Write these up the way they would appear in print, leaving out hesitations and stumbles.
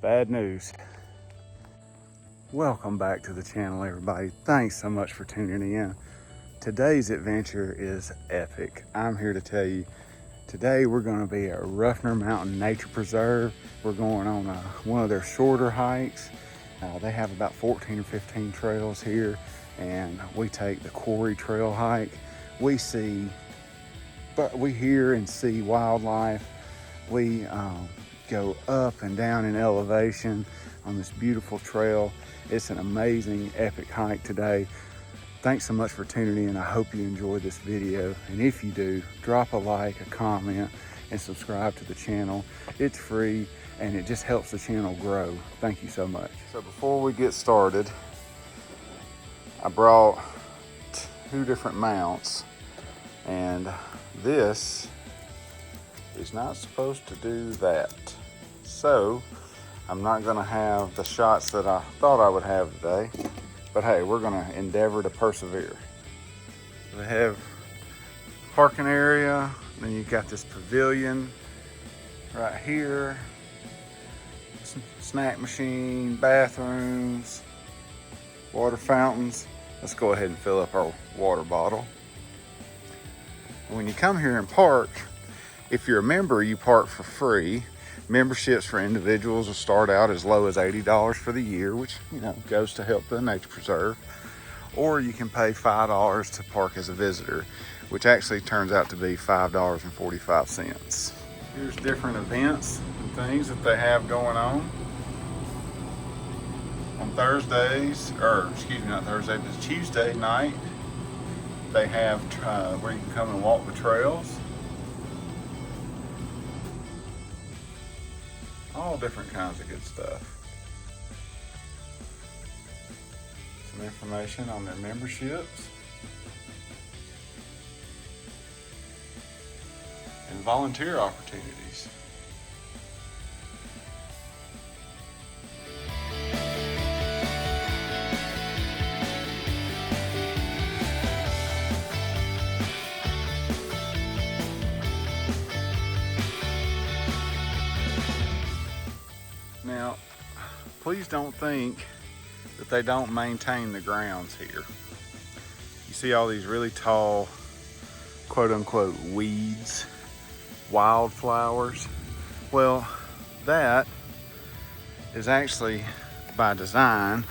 Bad news. Welcome back to the channel, everybody. Thanks so much for tuning in. Today's adventure is epic. I'm here to tell you, today we're going to be at Ruffner Mountain Nature Preserve. We're going on one of their shorter hikes. They have about 14 or 15 trails here, and we take the Quarry Trail hike. We hear and see wildlife. We go up and down in elevation on this beautiful trail. It's an amazing, epic hike today. Thanks so much for tuning in. I hope you enjoyed this video. And if you do, drop a like, a comment, and subscribe to the channel. It's free and it just helps the channel grow. Thank you so much. So before we get started, I brought 2 different mounts, and this is not supposed to do that. So I'm not gonna have the shots that I thought I would have today, but hey, we're gonna endeavor to persevere. They have parking area, then you've got this pavilion right here, snack machine, bathrooms, water fountains. Let's go ahead and fill up our water bottle. When you come here and park, if you're a member, you park for free. Memberships for individuals will start out as low as $80 for the year, which, you know, goes to help the nature preserve. Or you can pay $5 to park as a visitor, which actually turns out to be $5.45. Here's different events and things that they have going on. On Thursdays, or excuse me, not Thursday, but Tuesday night, they have where you can come and walk the trails. All different kinds of good stuff. Some information on their memberships and volunteer opportunities. Now, please don't think that they don't maintain the grounds here. You see all these really tall, quote unquote, weeds, wildflowers. Well, that is actually by design,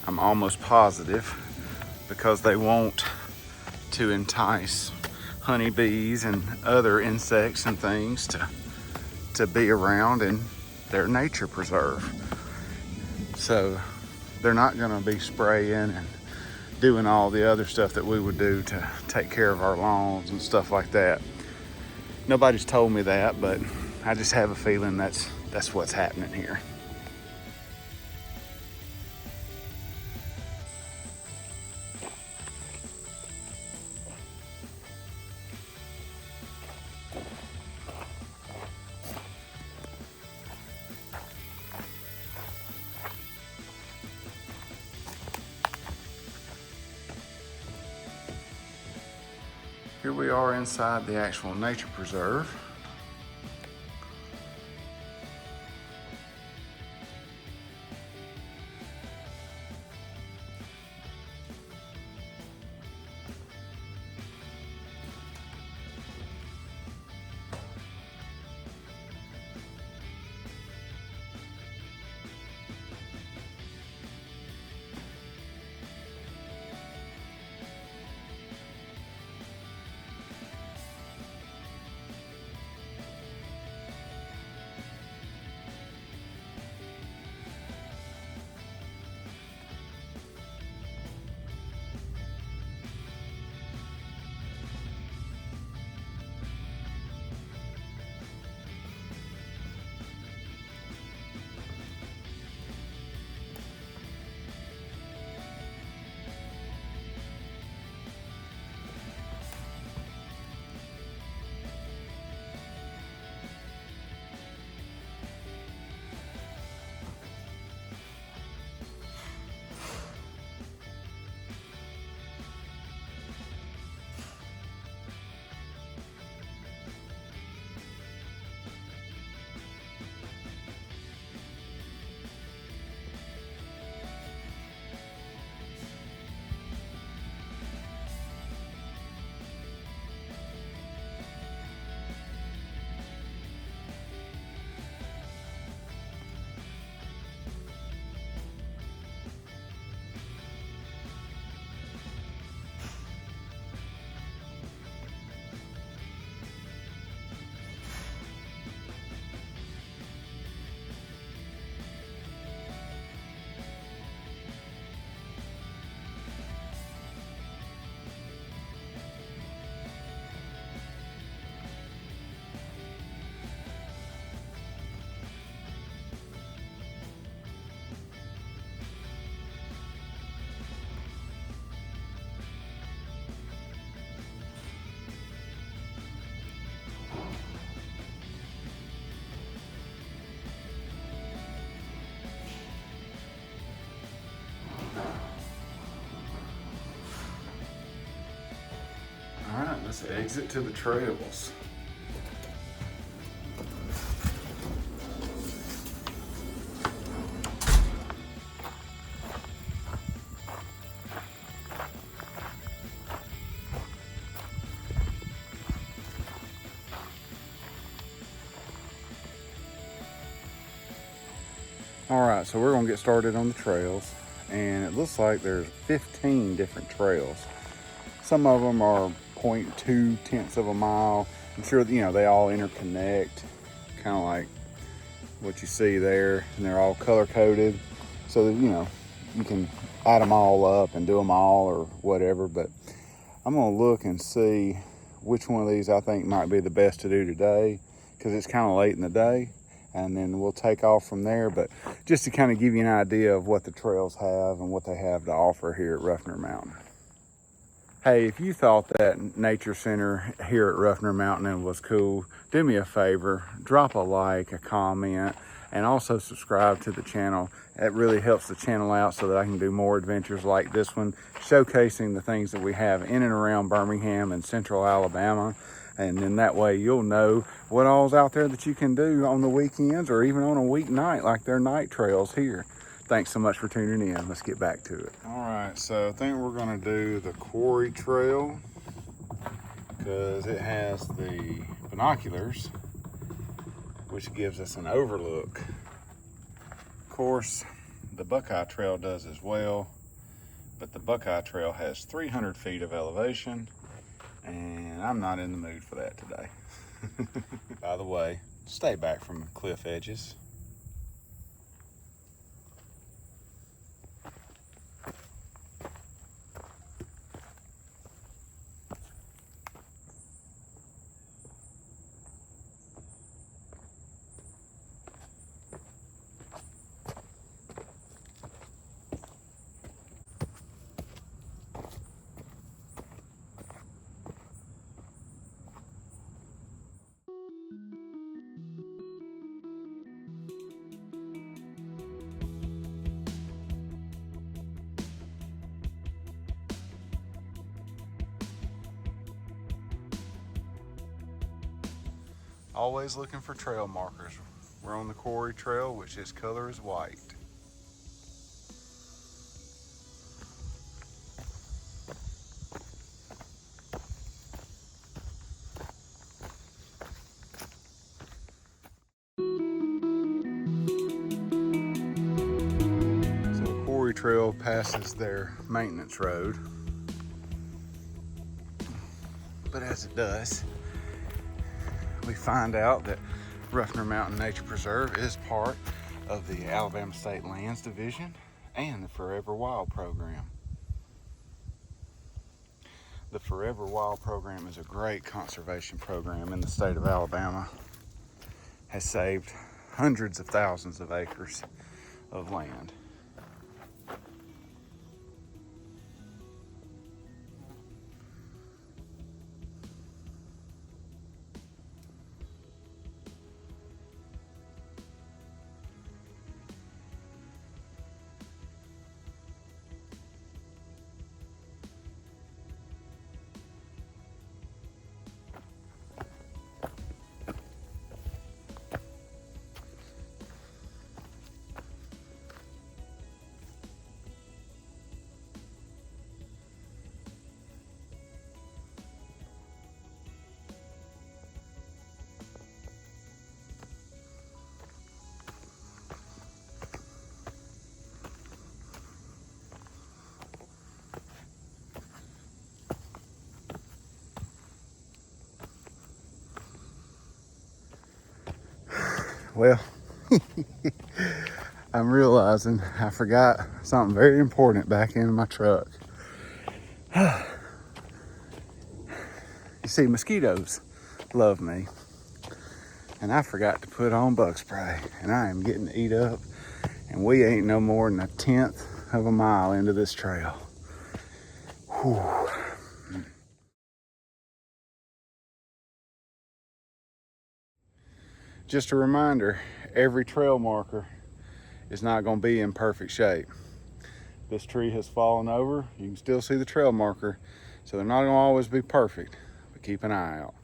I'm almost positive, because they want to entice honeybees and other insects and things to be around in their nature preserve. So they're not going to be spraying and doing all the other stuff that we would do to take care of our lawns and stuff like that. Nobody's told me that, but I just have a feeling that's what's happening here. Here we are inside the actual nature preserve. Exit to the trails. All right, so we're gonna get started on the trails, and it looks like there's 15 different trails. Some of them are 0.2 of a mile. I'm sure, you know, they all interconnect, kind of like what you see there, and they're all color coded, so that, you know, you can add them all up and do them all or whatever. But I'm gonna look and see which one of these I think might be the best to do today, because it's kind of late in the day, and then we'll take off from there. But just to kind of give you an idea of what the trails have and what they have to offer here at Ruffner Mountain. Hey, if you thought that nature center here at Ruffner Mountain was cool, do me a favor, drop a like, a comment, and also subscribe to the channel. That really helps the channel out so that I can do more adventures like this one, showcasing the things that we have in and around Birmingham and central Alabama. And then that way you'll know what all's out there that you can do on the weekends or even on a weeknight, like their night trails here. Thanks so much for tuning in. Let's get back to it. All right, so I think we're gonna do the Quarry Trail because it has the binoculars, which gives us an overlook. Of course, the Buckeye Trail does as well, but the Buckeye Trail has 300 feet of elevation, and I'm not in the mood for that today. By the way, stay back from cliff edges. Always looking for trail markers. We're on the Quarry Trail, which its color is white. So the Quarry Trail passes their maintenance road. But as it does, we find out that Ruffner Mountain Nature Preserve is part of the Alabama State Lands Division and the Forever Wild Program. The Forever Wild Program is a great conservation program in the state of Alabama. Has saved hundreds of thousands of acres of land. Well, I'm realizing I forgot something very important back in my truck. You see, mosquitoes love me, and I forgot to put on bug spray, and I am getting eat up, and we ain't no more than 1/10 of a mile into this trail. Whew. Just a reminder, every trail marker is not going to be in perfect shape. This tree has fallen over. You can still see the trail marker, so they're not going to always be perfect. But keep an eye out.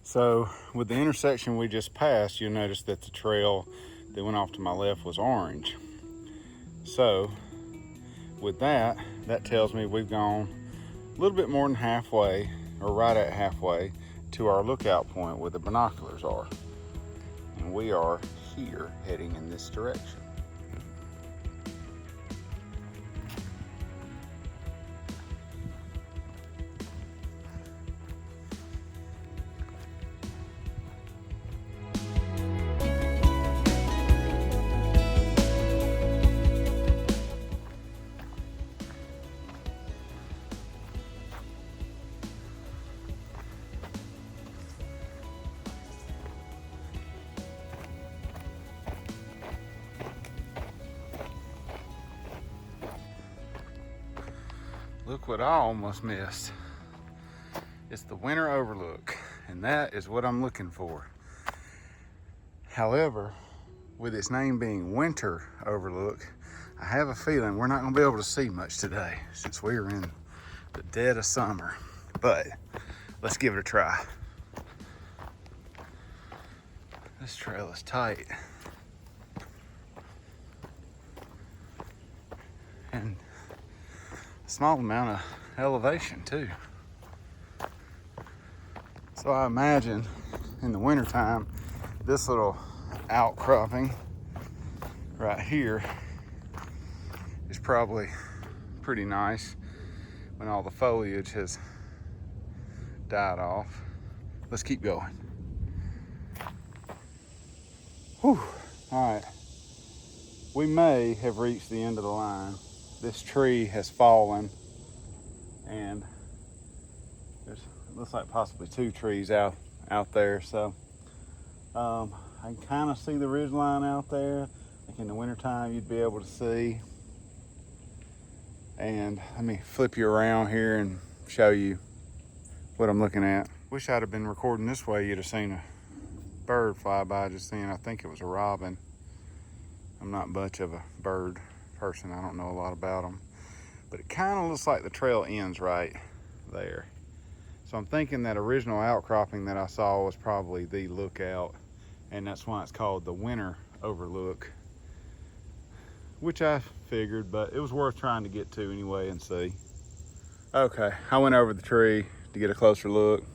So with the intersection we just passed, you'll notice that the trail that went off to my left was orange. So with that tells me we've gone a little bit more than halfway, or right at halfway, to our lookout point where the binoculars are. And we are here heading in this direction. Look what I almost missed. It's the winter overlook, and that is what I'm looking for. However, with its name being winter overlook, I have a feeling we're not gonna be able to see much today since we are in the dead of summer, but let's give it a try. This trail is tight. And a small amount of elevation too. So I imagine in the wintertime, this little outcropping right here is probably pretty nice when all the foliage has died off. Let's keep going. Whew. All right, we may have reached the end of the line. This tree has fallen, and there's, it looks like possibly 2 trees out there. So I can kind of see the ridge line out there. Like in the wintertime, you'd be able to see. And let me flip you around here and show you what I'm looking at. Wish I'd have been recording this way. You'd have seen a bird fly by just then. I think it was a robin. I'm not much of a bird person. I don't know a lot about them, but it kind of looks like the trail ends right there. So I'm thinking that original outcropping that I saw was probably the lookout, and that's why it's called the winter overlook, which I figured, but it was worth trying to get to anyway and see. Okay, I went over the tree to get a closer look.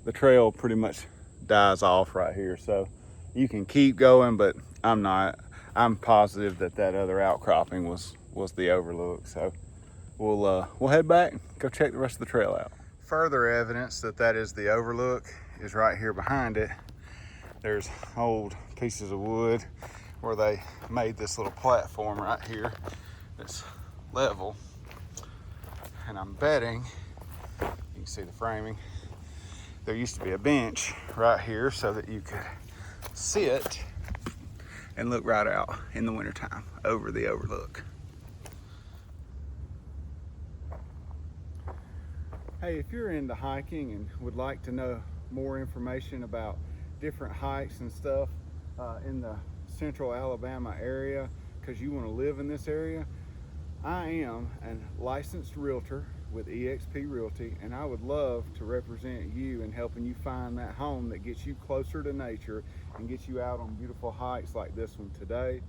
The trail pretty much dies off right here, so you can keep going, but I'm not. I'm positive that that other outcropping was the overlook. So we'll head back, go check the rest of the trail out. Further evidence that that is the overlook is right here behind it. There's old pieces of wood where they made this little platform right here that's level. And I'm betting, you can see the framing, there used to be a bench right here so that you could sit and look right out in the wintertime over the overlook. Hey, if you're into hiking and would like to know more information about different hikes and stuff in the central Alabama area, because you want to live in this area, I am a licensed realtor with eXp Realty, and I would love to represent you in helping you find that home that gets you closer to nature and gets you out on beautiful hikes like this one today.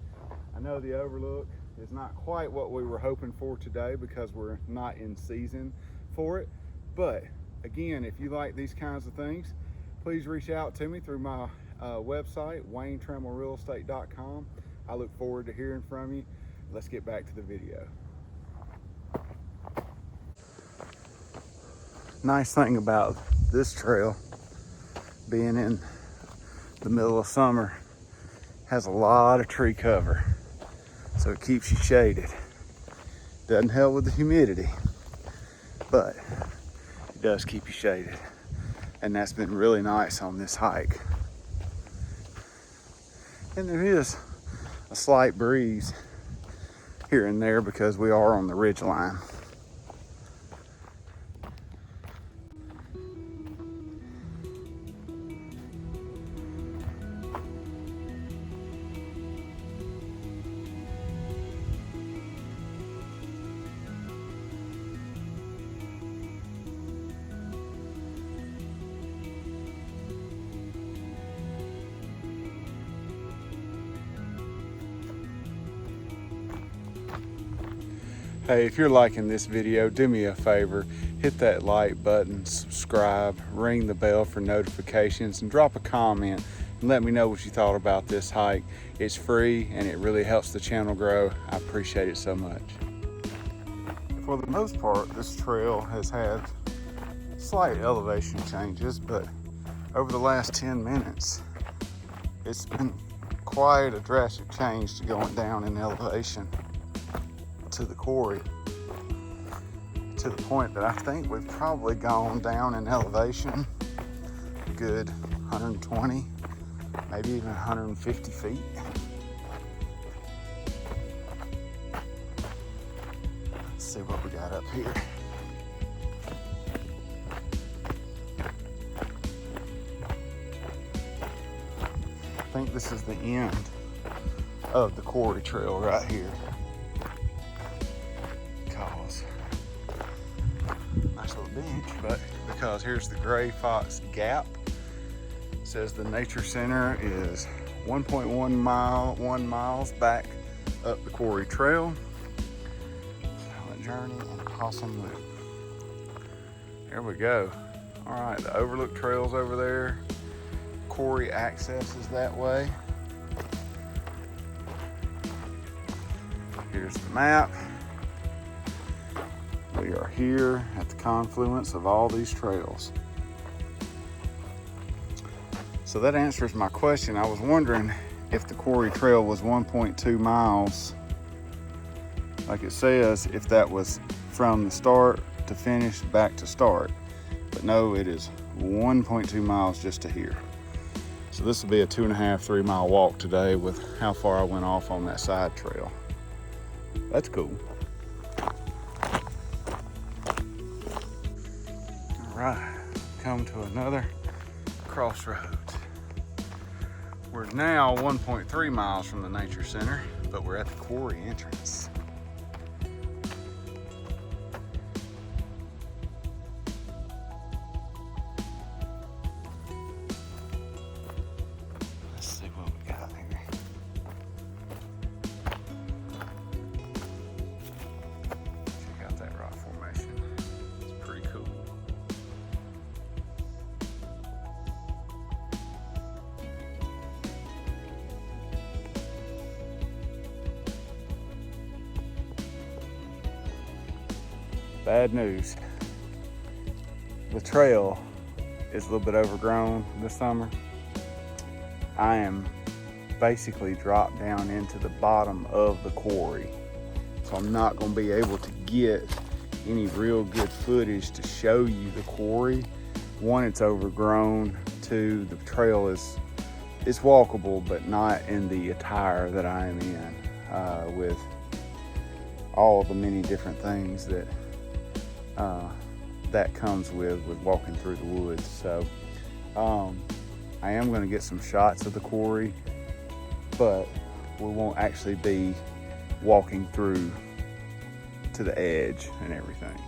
I know the overlook is not quite what we were hoping for today because we're not in season for it, but again, if you like these kinds of things, please reach out to me through my website, WayneTrammellRealEstate.com. I look forward to hearing from you. Let's get back to the video. Nice thing about this trail being in the middle of summer, has a lot of tree cover, so it keeps you shaded. Doesn't help with the humidity, but it does keep you shaded. and that's been really nice on this hike. And there is a slight breeze here and there because we are on the ridge line. Hey, if you're liking this video, do me a favor, hit that like button, subscribe, ring the bell for notifications, and drop a comment and let me know what you thought about this hike. It's free and it really helps the channel grow. I appreciate it so much. For the most part, this trail has had slight elevation changes, but over the last 10 minutes, it's been quite a drastic change to going down in elevation to the quarry, to the point that I think we've probably gone down in elevation a good 120, maybe even 150 feet. Let's see what we got up here. I think this is the end of the quarry trail right here. Nice little bench, but because here's the Gray Fox Gap. It says the nature center is 1.1 miles back up the quarry trail. Silent Journey and Possum Loop. Here we go. All right, the overlook trail's over there. Quarry access is that way. Here's the map. We are here at the confluence of all these trails. So that answers my question. I was wondering if the quarry trail was 1.2 miles, like it says, if that was from the start to finish, back to start. But no, it is 1.2 miles just to here. So this will be a 2.5-3 mile walk today with how far I went off on that side trail. That's cool. Right, come to another crossroads. We're now 1.3 miles from the nature center, but we're at the quarry entrance. Let's see what we got here. Check out that rock formation. It's pretty cool. Bad news. The trail is a little bit overgrown this summer. I am basically dropped down into the bottom of the quarry. So I'm not going to be able to get any real good footage to show you the quarry. One, it's overgrown. Two, the trail is walkable, but not in the attire that I am in, with all the many different things that that comes with walking through the woods. So I am going to get some shots of the quarry, but we won't actually be walking through to the edge and everything.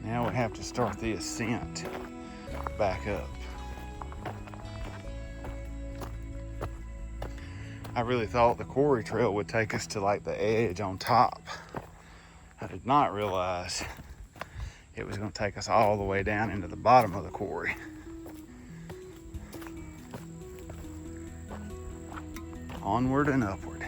Now we have to start the ascent back up. I really thought the quarry trail would take us to like the edge on top. I did not realize it was going to take us all the way down into the bottom of the quarry. Onward and upward.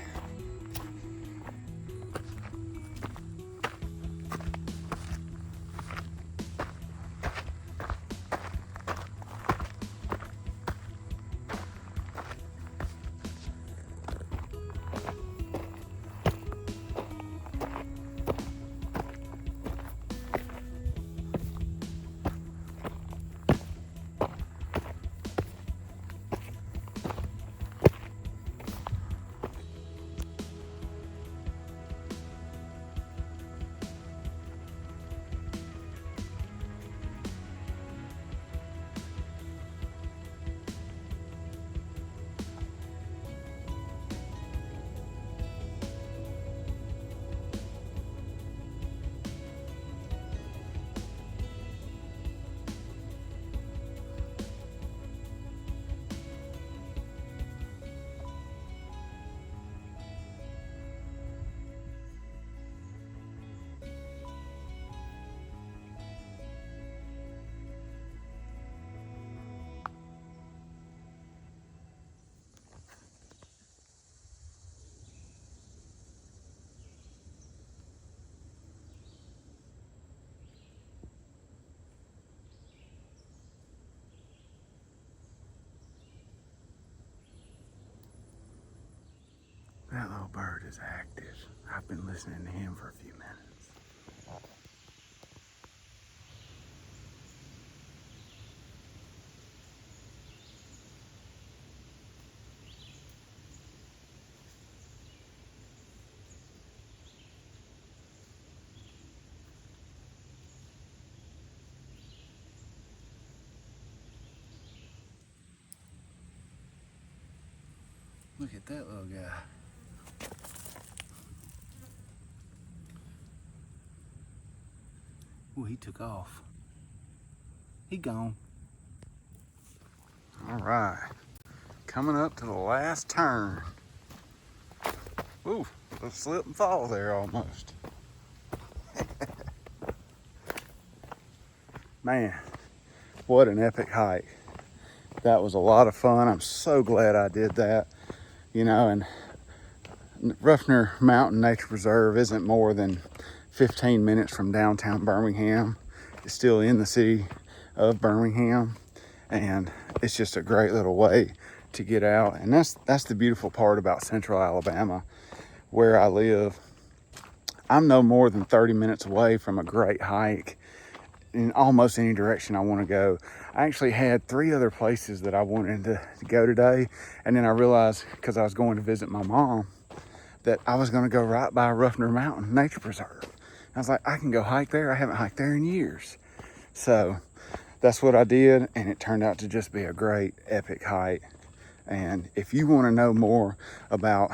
That little bird is active. I've been listening to him for a few minutes. Look at that little guy. Oh, he took off. He gone. All right, coming up to the last turn. Ooh, a slip and fall there almost. Man, what an epic hike. That was a lot of fun. I'm so glad I did that. You know, and Ruffner Mountain Nature Preserve isn't more than 15 minutes from downtown Birmingham. It's still in the city of Birmingham, and it's just a great little way to get out. And that's the beautiful part about Central Alabama, where I live. I'm no more than 30 minutes away from a great hike in almost any direction I want to go. I actually had 3 other places that I wanted to go today, and then I realized, because I was going to visit my mom, that I was going to go right by Ruffner Mountain Nature Preserve. I was like, I can go hike there. I haven't hiked there in years. So that's what I did, and it turned out to just be a great epic hike. And if you want to know more about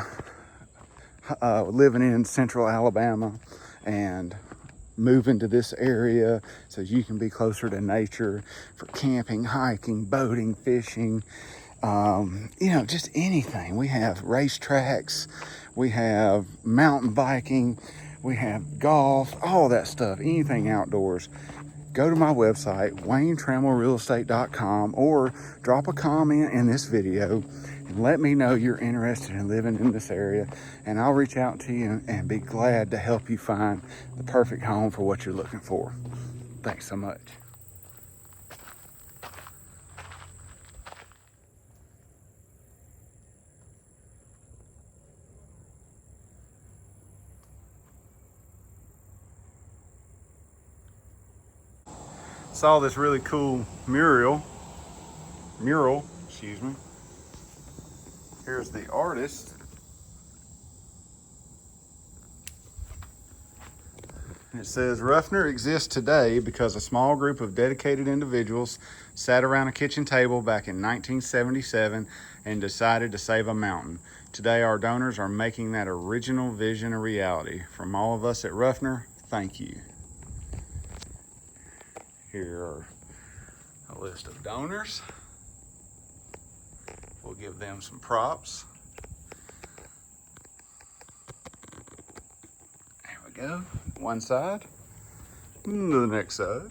living in Central Alabama and moving to this area so you can be closer to nature for camping, hiking, boating, fishing, you know, just anything. We have racetracks, we have mountain biking, we have golf, all that stuff, anything outdoors. Go to my website, WayneTrammellRealEstate.com, or drop a comment in this video and let me know you're interested in living in this area, and I'll reach out to you and be glad to help you find the perfect home for what you're looking for. Thanks so much. Saw this really cool mural, excuse me. Here's the artist. And it says, Ruffner exists today because a small group of dedicated individuals sat around a kitchen table back in 1977 and decided to save a mountain. Today, our donors are making that original vision a reality. From all of us at Ruffner, thank you. Here are a list of donors. We'll give them some props. There we go. One side, to the next side.